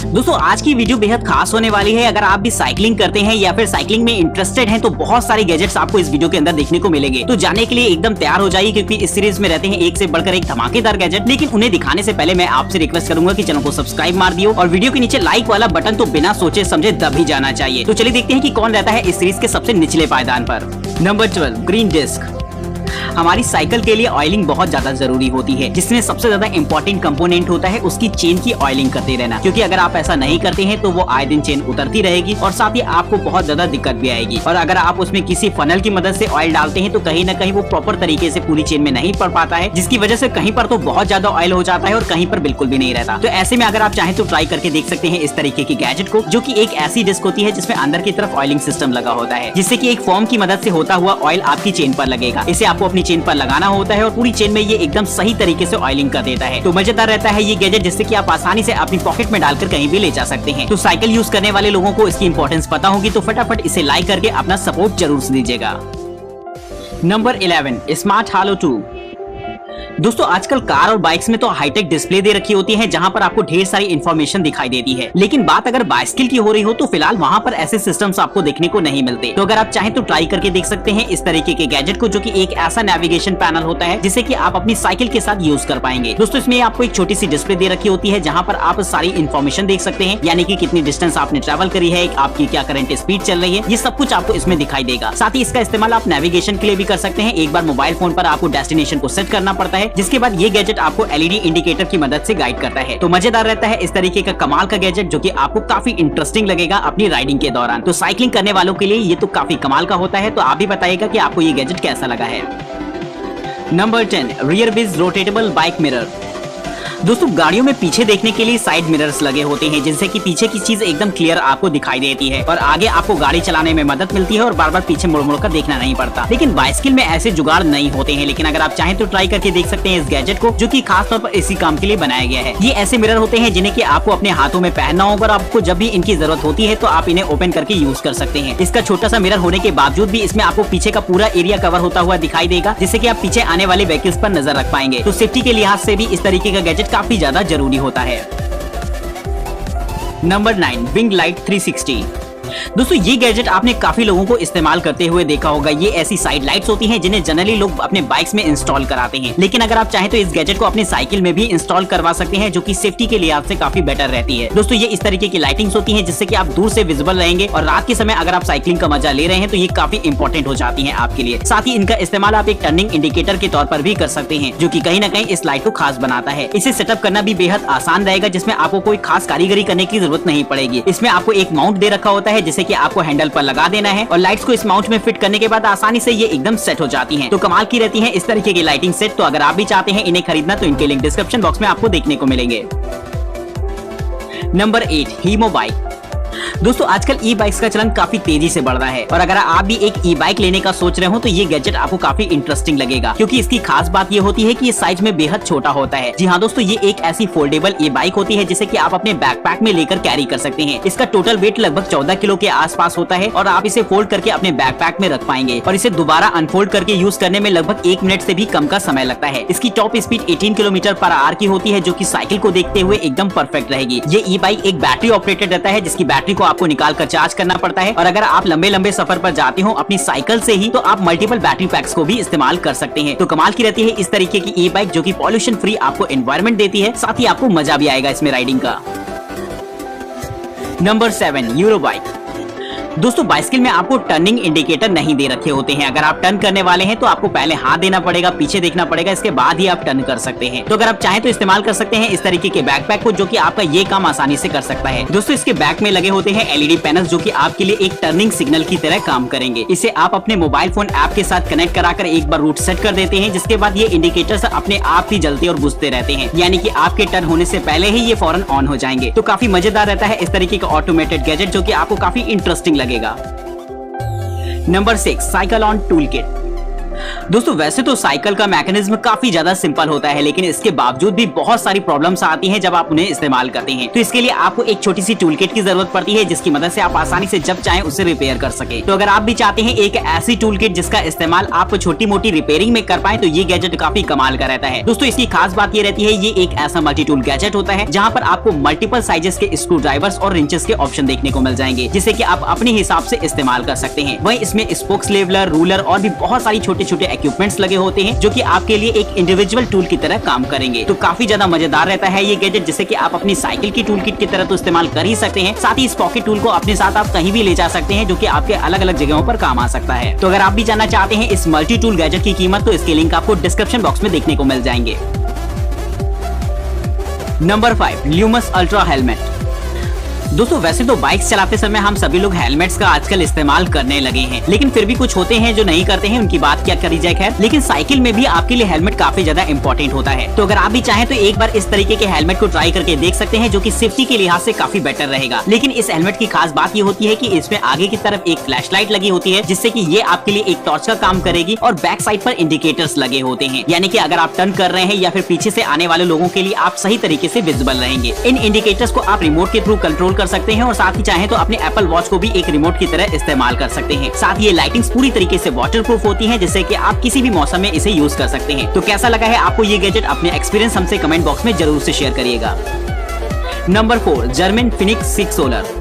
दोस्तों आज की वीडियो बेहद खास होने वाली है। अगर आप भी साइकिलिंग करते हैं या फिर साइकिलिंग में इंटरेस्टेड हैं तो बहुत सारे गैजेट्स आपको इस वीडियो के अंदर देखने को मिलेंगे। तो जाने के लिए एकदम तैयार हो जाइए, क्योंकि इस सीरीज में रहते हैं एक से बढ़कर एक धमाकेदार गैजेट। लेकिन उन्हें दिखाने से पहले मैं आपसे रिक्वेस्ट करूंगा कि चैनल को सब्सक्राइब मार दियो और वीडियो के नीचे लाइक वाला बटन तो बिना सोचे समझे दब ही जाना चाहिए। तो चलिए देखते हैं कि कौन रहता है इस सीरीज के सबसे निचले पायदान पर। Number 12, green disc. हमारी साइकिल के लिए ऑयलिंग बहुत ज्यादा जरूरी होती है, जिसमें सबसे ज्यादा इंपॉर्टेंट कंपोनेंट होता है उसकी चेन की ऑयलिंग करते रहना। क्योंकि अगर आप ऐसा नहीं करते हैं तो वो आए दिन चेन उतरती रहेगी और साथ ही आपको बहुत ज्यादा दिक्कत भी आएगी। और अगर आप उसमें किसी फनल की मदद से ऑयल डालते हैं तो कहीं ना कहीं वो प्रॉपर तरीके से पूरी चेन में नहीं पड़ पाता है, जिसकी वजह से कहीं पर तो बहुत ज्यादा ऑयल हो जाता है और कहीं पर बिल्कुल भी नहीं रहता। तो ऐसे में अगर आप चाहें तो ट्राई करके देख सकते हैं इस तरीके की गैजेट को, जो की एक ऐसी डिस्क होती है जिसमें अंदर की तरफ ऑयलिंग सिस्टम लगा होता है, जिससे की एक फॉर्म की मदद से होता हुआ ऑयल आपकी चेन पर लगेगा। इसे आपको अपनी चेन पर लगाना होता है और पूरी चेन में ये एकदम सही तरीके से ऑयलिंग कर देता है। तो मजेदार रहता है ये गैजेट, जिससे कि आप आसानी से अपनी पॉकेट में डालकर कहीं भी ले जा सकते हैं। तो साइकिल यूज करने वाले लोगों को इसकी इंपॉर्टेंस पता होगी, तो फटाफट इसे लाइक करके अपना सपोर्ट जरूर दीजिएगा। नंबर 11, स्मार्ट हालो 2। दोस्तों आजकल कार और बाइक्स में तो हाईटेक डिस्प्ले दे रखी होती है, जहां पर आपको ढेर सारी इंफॉर्मेशन दिखाई देती है। लेकिन बात अगर बाइसिकल की हो रही हो तो फिलहाल वहां पर ऐसे सिस्टम्स आपको देखने को नहीं मिलते। तो अगर आप चाहें तो ट्राई करके देख सकते हैं इस तरीके के गैजेट को, जो कि एक ऐसा नेविगेशन पैनल होता है जिसे कि आप अपनी साइकिल के साथ यूज कर पाएंगे। दोस्तों इसमें आपको एक छोटी सी डिस्प्ले दे रखी होती है, जहां पर आप सारी इंफॉर्मेशन देख सकते हैं, यानी कि कितनी डिस्टेंस आपने ट्रेवल करी है, आपकी क्या करंट स्पीड चल रही है, ये सब कुछ आपको इसमें दिखाई देगा। साथ ही इसका इस्तेमाल आप नेविगेशन के लिए भी कर सकते हैं। एक बार मोबाइल फोन पर आपको डेस्टिनेशन को सेट करना पड़ता है, जिसके बाद ये गैजेट आपको एलईडी इंडिकेटर की मदद से गाइड करता है। तो मजेदार रहता है इस तरीके का कमाल का गैजेट, जो कि आपको काफी इंटरेस्टिंग लगेगा अपनी राइडिंग के दौरान। तो साइकिलिंग करने वालों के लिए ये तो काफी कमाल का होता है। तो आप भी बताइएगा कि आपको ये गैजेट कैसा लगा है। Number 10, rear view rotatable bike mirror. दोस्तों गाड़ियों में पीछे देखने के लिए साइड मिरर्स लगे होते हैं, जिनसे कि पीछे की चीज एकदम क्लियर आपको दिखाई देती है और आगे आपको गाड़ी चलाने में मदद मिलती है और बार बार पीछे मुड़ मुड़ कर देखना नहीं पड़ता। लेकिन बाइसिकल में ऐसे जुगाड़ नहीं होते हैं। लेकिन अगर आप चाहें तो ट्राई करके देख सकते हैं इस गैजेट को, जो कि खास तौर पर इसी काम के लिए बनाया गया है। ये ऐसे मिरर होते हैं जिन्हें कि आपको अपने हाथों में पहनना होगा और आपको जब भी इनकी जरूरत होती है तो आप इन्हें ओपन करके यूज कर सकते हैं। इसका छोटा सा मिरर होने के बावजूद भी इसमें आपको पीछे का पूरा एरिया कवर होता हुआ दिखाई देगा, जिससे कि आप पीछे आने वाले व्हीकल्स पर नजर रख पाएंगे। तो सेफ्टी के लिहाज से भी इस तरीके का गैजेट काफी ज्यादा जरूरी होता है। Number 9, wing light 360। दोस्तों ये गैजेट आपने काफी लोगों को इस्तेमाल करते हुए देखा होगा। ये ऐसी साइड लाइट्स होती हैं जिन्हें जनरली लोग अपने बाइक्स में इंस्टॉल कराते हैं। लेकिन अगर आप चाहें तो इस गैजेट को अपनी साइकिल में भी इंस्टॉल करवा सकते हैं, जो कि सेफ्टी के लिहाज से काफी बेटर रहती है। दोस्तों ये इस तरीके की लाइटिंग्स होती हैं जिससे कि आप दूर से विजिबल रहेंगे और रात के समय अगर आप साइकिलिंग का मजा ले रहे हैं तो ये काफी इंपॉर्टेंट हो जाती है आपके लिए। साथ ही इनका इस्तेमाल आप एक टर्निंग इंडिकेटर के तौर पर भी कर सकते हैं, जो कि कहीं ना कहीं इस लाइट को खास बनाता है। इसे सेटअप करना भी बेहद आसान रहेगा, जिसमें आपको कोई खास कारीगरी करने की जरूरत नहीं पड़ेगी। इसमें आपको एक माउंट दे रखा होता है, जिसे कि आपको हैंडल पर लगा देना है और लाइट्स को इस माउंट में फिट करने के बाद आसानी से ये एकदम सेट हो जाती हैं। तो कमाल की रहती हैं इस तरीके की लाइटिंग सेट। तो अगर आप भी चाहते हैं इन्हें खरीदना तो इनके लिंक डिस्क्रिप्शन बॉक्स में आपको देखने को मिलेंगे। नंबर 8, हीमो बाइक। दोस्तों आजकल ई बाइक्स का चलन काफी तेजी से बढ़ रहा है और अगर आप भी एक ई बाइक लेने का सोच रहे हो तो ये गैजेट आपको काफी इंटरेस्टिंग लगेगा, क्योंकि इसकी खास बात ये होती है कि ये साइज में बेहद छोटा होता है। जी हाँ दोस्तों, ये एक ऐसी फोल्डेबल ई बाइक होती है जिसे कि आप अपने बैकपैक में लेकर कैरी कर सकते हैं। इसका टोटल वेट लगभग 14 किलो के आसपास होता है और आप इसे फोल्ड करके अपने बैकपैक में रख पाएंगे और इसे दोबारा अनफोल्ड करके यूज करने में लगभग 1 मिनट से भी कम का समय लगता है। इसकी टॉप स्पीड 18 किलोमीटर/आवर की होती है, जो की साइकिल को देखते हुए एकदम परफेक्ट रहेगी। ये ई बाइक एक बैटरी ऑपरेटेड रहता है, जिसकी बैटरी को आपको निकाल कर चार्ज करना पड़ता है। और अगर आप लंबे लंबे सफर पर जाते हो अपनी साइकिल से ही, तो आप मल्टीपल बैटरी पैक्स को भी इस्तेमाल कर सकते हैं। तो कमाल की रहती है इस तरीके की ई बाइक, जो कि पॉल्यूशन फ्री आपको एनवायरनमेंट देती है, साथ ही आपको मजा भी आएगा इसमें राइडिंग का। Number 7, euro bike. दोस्तों बाइसिकल में आपको टर्निंग इंडिकेटर नहीं दे रखे होते हैं। अगर आप टर्न करने वाले हैं तो आपको पहले हाथ देना पड़ेगा, पीछे देखना पड़ेगा, इसके बाद ही आप टर्न कर सकते हैं। तो अगर आप चाहें तो इस्तेमाल कर सकते हैं इस तरीके के बैकपैक को, जो कि आपका ये काम आसानी से कर सकता है। दोस्तों इसके बैक में लगे होते हैं एलईडी पैनल्स, जो कि आपके लिए एक टर्निंग सिग्नल की तरह काम करेंगे। इसे आप अपने मोबाइल फोन ऐप के साथ कनेक्ट कराकर एक बार रूट सेट कर देते हैं, जिसके बाद ये इंडिकेटर्स अपने आप ही जलते और बुझते रहते हैं, यानी कि आपके टर्न होने से पहले ही ये फौरन ऑन हो जाएंगे। तो काफी मजेदार रहता है इस तरीके का ऑटोमेटेड गैजेट, जो कि आपको काफी इंटरेस्टिंग लगेगा। Number 6, cycle on tool kit. दोस्तों वैसे तो साइकिल का मैकेनिज्म काफी ज्यादा सिंपल होता है, लेकिन इसके बावजूद भी बहुत सारी प्रॉब्लम्स आती हैं जब आप उन्हें इस्तेमाल करते हैं। तो इसके लिए आपको एक छोटी सी टूल किट की जरूरत पड़ती है, जिसकी मदद से आप आसानी से जब चाहें उसे रिपेयर कर सके। तो अगर आप भी चाहते हैं एक ऐसी टूल किट जिसका इस्तेमाल आप छोटी मोटी रिपेयरिंग में कर पाए, तो ये गैजेट काफी कमाल का रहता है। दोस्तों इसकी खास बात ये रहती है, ये एक ऐसा मल्टी टूल गैजेट होता है जहाँ पर आपको मल्टीपल साइजेस के स्क्रू ड्राइवर्स और रिंचेस के ऑप्शन देखने को मिल जाएंगे, जिसे कि आप अपने हिसाब से इस्तेमाल कर सकते हैं। वहीं इसमें स्पोक्स लेवलर, रूलर और भी बहुत सारी छोटे छोटे इक्विपमेंट्स लगे होते हैं, जो कि आपके लिए एक इंडिविजुअल टूल की तरह काम करेंगे। तो काफी ज्यादा मजेदार रहता है ये गैजेट, जिसे कि आप अपनी साइकिल की टूल किट की तरह तो इस्तेमाल कर ही सकते हैं, साथ ही इस पॉकेट टूल को अपने साथ आप कहीं भी ले जा सकते हैं, जो कि आपके अलग अलग जगहों पर काम आ सकता है। तो अगर आप भी जानना चाहते हैं इस मल्टी टूल गैजेट की कीमत, तो इसके लिंक आपको डिस्क्रिप्शन बॉक्स में देखने को मिल जाएंगे। Number 5, Lumos ultra helmet. दोस्तों वैसे तो बाइक्स चलाते समय हम सभी लोग हेलमेट्स का आजकल इस्तेमाल करने लगे हैं, लेकिन फिर भी कुछ होते हैं जो नहीं करते हैं, उनकी बात क्या करी जाए। खैर, लेकिन साइकिल में भी आपके लिए हेलमेट काफी ज्यादा इंपॉर्टेंट होता है। तो अगर आप भी चाहें तो एक बार इस तरीके के हेलमेट को ट्राई करके देख सकते हैं, जो कि सेफ्टी के लिहाज से काफी बेटर रहेगा। लेकिन इस हेलमेट की खास बात ये होती है कि इसमें आगे की तरफ एक फ्लैश लाइट लगी होती है, जिससे कि ये आपके लिए एक टॉर्च का काम करेगी, और बैक साइड पर इंडिकेटर्स लगे होते हैं, यानी कि अगर आप टर्न कर रहे हैं या फिर पीछे से आने वाले लोगों के लिए आप सही तरीके से विजिबल रहेंगे। इन इंडिकेटर्स को आप रिमोट के थ्रू कंट्रोल कर सकते हैं, और साथ ही चाहे तो अपने एप्पल वॉच को भी एक रिमोट की तरह इस्तेमाल कर सकते हैं। साथ ही ये लाइटिंग्स पूरी तरीके से वाटरप्रूफ होती हैं, जिससे कि आप किसी भी मौसम में इसे यूज कर सकते हैं। तो कैसा लगा है आपको ये गैजेट? अपने एक्सपीरियंस हमसे कमेंट बॉक्स में जरूर से शेयर करिएगा। Number 4, German Phoenix 6 solar.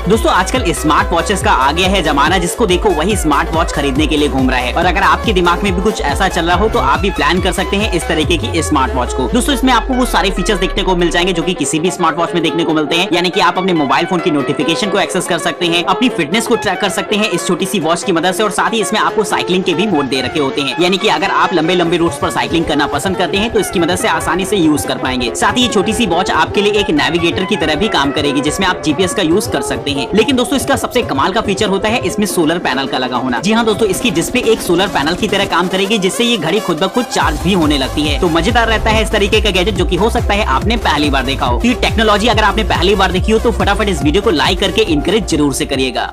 दोस्तों आजकल स्मार्ट वॉचेस का आ गया है जमाना, जिसको देखो वही स्मार्ट वॉच खरीदने के लिए घूम रहा है। और अगर आपके दिमाग में भी कुछ ऐसा चल रहा हो, तो आप भी प्लान कर सकते हैं इस तरीके की स्मार्ट वॉच को। दोस्तों इसमें आपको वो सारे फीचर्स देखने को मिल जाएंगे जो कि किसी भी स्मार्ट वॉच में देखने को मिलते हैं, यानी कि आप अपने मोबाइल फोन की नोटिफिकेशन को एक्सेस कर सकते हैं, अपनी फिटनेस को ट्रैक कर सकते हैं इस छोटी सी वॉच की मदद से, और साथ ही इसमें आपको साइकिलिंग के भी मोड दे रखे होते हैं, यानी कि अगर आप लंबे लंबे रूट्स पर साइकिलिंग करना पसंद करते हैं तो इसकी मदद से आसानी से यूज कर पाएंगे। साथ ही ये छोटी सी वॉच आपके लिए एक नेविगेटर की तरह भी काम करेगी, जिसमें आप जीपीएस का यूज कर सकते हैं। लेकिन दोस्तों इसका सबसे कमाल का फीचर होता है इसमें सोलर पैनल का लगा होना। जी हाँ दोस्तों, इसकी डिस्प्ले एक सोलर पैनल की तरह काम करेगी, जिससे ये घड़ी खुद ब खुद चार्ज भी होने लगती है। तो मजेदार रहता है इस तरीके का गैजेट, जो कि हो सकता है आपने पहली बार देखा हो। तो ये टेक्नोलॉजी अगर आपने पहली बार देखी हो, तो फटाफट इस वीडियो को लाइक करके इनकरेज जरूर से करिएगा।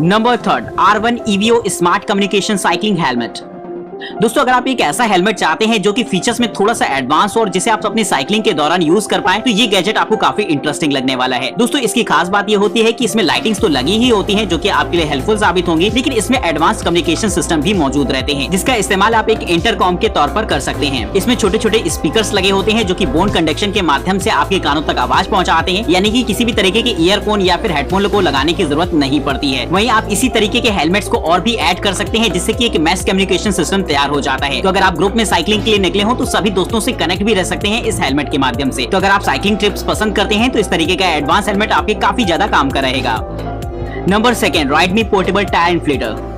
Number 3, R1 EVO smart communication cycling helmet. दोस्तों अगर आप एक ऐसा हेलमेट चाहते हैं जो कि फीचर्स में थोड़ा सा एडवांस और जिसे आप अपनी साइकिलिंग के दौरान यूज कर पाए, तो ये गैजेट आपको काफी इंटरेस्टिंग लगने वाला है। दोस्तों इसकी खास बात ये होती है कि इसमें लाइटिंग्स तो लगी ही होती हैं, जो कि आपके लिए हेल्पफुल साबित होंगी, लेकिन इसमें एडवांस कम्युनिकेशन सिस्टम भी मौजूद रहते हैं, जिसका इस्तेमाल आप एक इंटरकॉम के तौर पर कर सकते हैं। इसमें छोटे छोटे स्पीकर्स लगे होते हैं, जो कि बोन कंडक्शन के माध्यम से आपके कानों तक आवाज पहुंचाते हैं, यानी कि किसी भी तरीके के ईयरफोन या फिर हेडफोन को लगाने की जरूरत नहीं पड़ती है। वहीं आप इसी तरीके के हेलमेट्स को और भी ऐड कर सकते हैं, जिससे कि एक मैस कम्युनिकेशन सिस्टम तैयार हो जाता है। तो अगर आप ग्रुप में साइकिलिंग के लिए निकले हो, तो सभी दोस्तों से कनेक्ट भी रह सकते हैं इस हेलमेट के माध्यम से। तो अगर आप साइकिलिंग ट्रिप्स पसंद करते हैं, तो इस तरीके का एडवांस हेलमेट आपके काफी ज्यादा काम का रहेगा। नंबर 2, राइडमी पोर्टेबल टायर इन्फ्लेटर।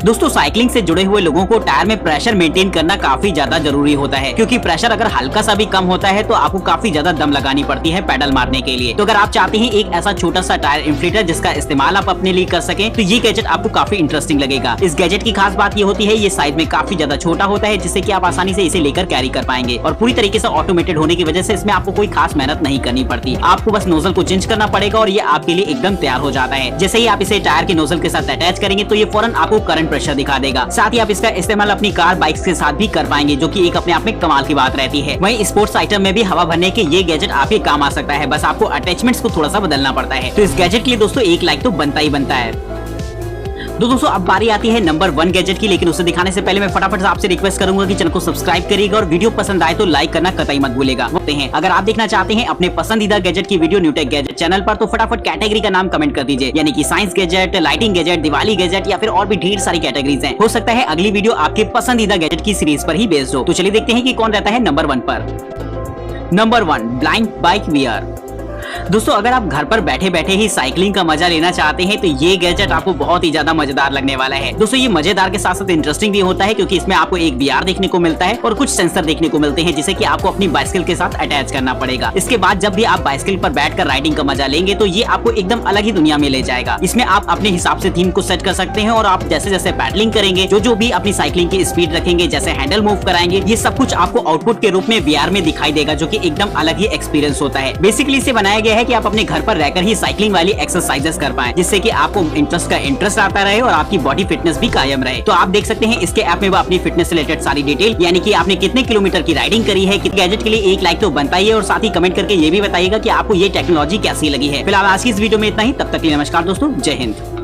दोस्तों साइकिलिंग से जुड़े हुए लोगों को टायर में प्रेशर मेंटेन करना काफी ज्यादा जरूरी होता है, क्योंकि प्रेशर अगर हल्का सा भी कम होता है तो आपको काफी ज्यादा दम लगानी पड़ती है पेडल मारने के लिए। तो अगर आप चाहते हैं एक ऐसा छोटा सा टायर इन्फ्लेटर जिसका इस्तेमाल आप अपने लिए कर सकें, तो ये गैजेट आपको काफी इंटरेस्टिंग लगेगा। इस गैजेट की खास बात ये होती है, ये साइज में काफी ज्यादा छोटा होता है, जिससे कि आप आसानी से इसे लेकर कैरी कर पाएंगे, और पूरी तरीके से ऑटोमेटेड होने की वजह से इसमें आपको कोई खास मेहनत नहीं करनी पड़ती। आपको बस नोजल को चेंज करना पड़ेगा और ये आपके लिए एकदम तैयार हो जाता है। जैसे ही आप इसे टायर के नोजल के साथ अटैच करेंगे, तो ये फौरन आपको करंट प्रेशर दिखा देगा। साथ ही आप इसका इस्तेमाल अपनी कार बाइक्स के साथ भी कर पाएंगे, जो कि एक अपने आप में कमाल की बात रहती है। वहीं स्पोर्ट्स आइटम में भी हवा भरने के ये गैजेट आपके काम आ सकता है, बस आपको अटैचमेंट्स को थोड़ा सा बदलना पड़ता है। तो इस गैजेट के लिए दोस्तों एक लाइक तो बनता ही बनता है। तो दोस्तों अब बारी आती है नंबर 1 गैजेट की, लेकिन उसे दिखाने से पहले मैं फटाफट से आपसे रिक्वेस्ट करूंगा कि चैनल को सब्सक्राइब करिएगा, और वीडियो पसंद आए तो लाइक करना कतई मत भूलेगा। अगर आप देखना चाहते हैं अपने पसंदीदा गैजेट की वीडियो न्यूटेक गैजेट चैनल पर, तो फटाफट कैटेगरी का नाम कमेंट कर दीजिए, यानी कि science gadget, lighting gadget, Diwali gadget या फिर और भी ढेर सारी कैटेगरीज हैं। हो सकता है अगली वीडियो आपके पसंदीदा गैजेट की सीरीज पर ही बेस्ड हो। तो चलिए देखते हैं कि कौन रहता है नंबर 1 पर। Number 1, blind bike VR. दोस्तों अगर आप घर पर बैठे बैठे ही साइकिलिंग का मजा लेना चाहते हैं, तो ये गैजेट आपको बहुत ही ज्यादा मजेदार लगने वाला है। दोस्तों ये मजेदार के साथ साथ इंटरेस्टिंग भी होता है, क्योंकि इसमें आपको एक VR देखने को मिलता है और कुछ सेंसर देखने को मिलते हैं, जिसे कि आपको अपनी बाइसिकल के साथ अटैच करना पड़ेगा। इसके बाद जब भी आप बाइसिकल पर बैठकर राइडिंग का मजा लेंगे, तो ये आपको एकदम अलग ही दुनिया में ले जाएगा। इसमें आप अपने हिसाब से थीम को सेट कर सकते हैं, और आप जैसे जैसे पैडलिंग करेंगे, जो भी अपनी साइकिलिंग की स्पीड रखेंगे, जैसे हैंडल मूव कराएंगे, ये सब कुछ आपको आउटपुट के रूप में VR में दिखाई देगा, जो कि एकदम अलग ही एक्सपीरियंस होता है। बेसिकली इसे बनाया दिखाया गया है कि आप अपने घर पर रहकर ही साइकिलिंग वाली एक्सरसाइजेस कर पाए, जिससे कि आपको इंटरेस्ट आता रहे और आपकी बॉडी फिटनेस भी कायम रहे। तो आप देख सकते हैं इसके ऐप में वो अपनी फिटनेस से रिलेटेड सारी डिटेल, यानी कि आपने कितने किलोमीटर की राइडिंग करी है। गैजेट के लिए एक लाइक तो बनता ही है और साथ ही कमेंट करके ये भी बताइएगा कि आपको ये टेक्नोलॉजी कैसी लगी है। फिलहाल आज की इस वीडियो में इतना ही, तब तक के लिए नमस्कार दोस्तों, जय हिंद।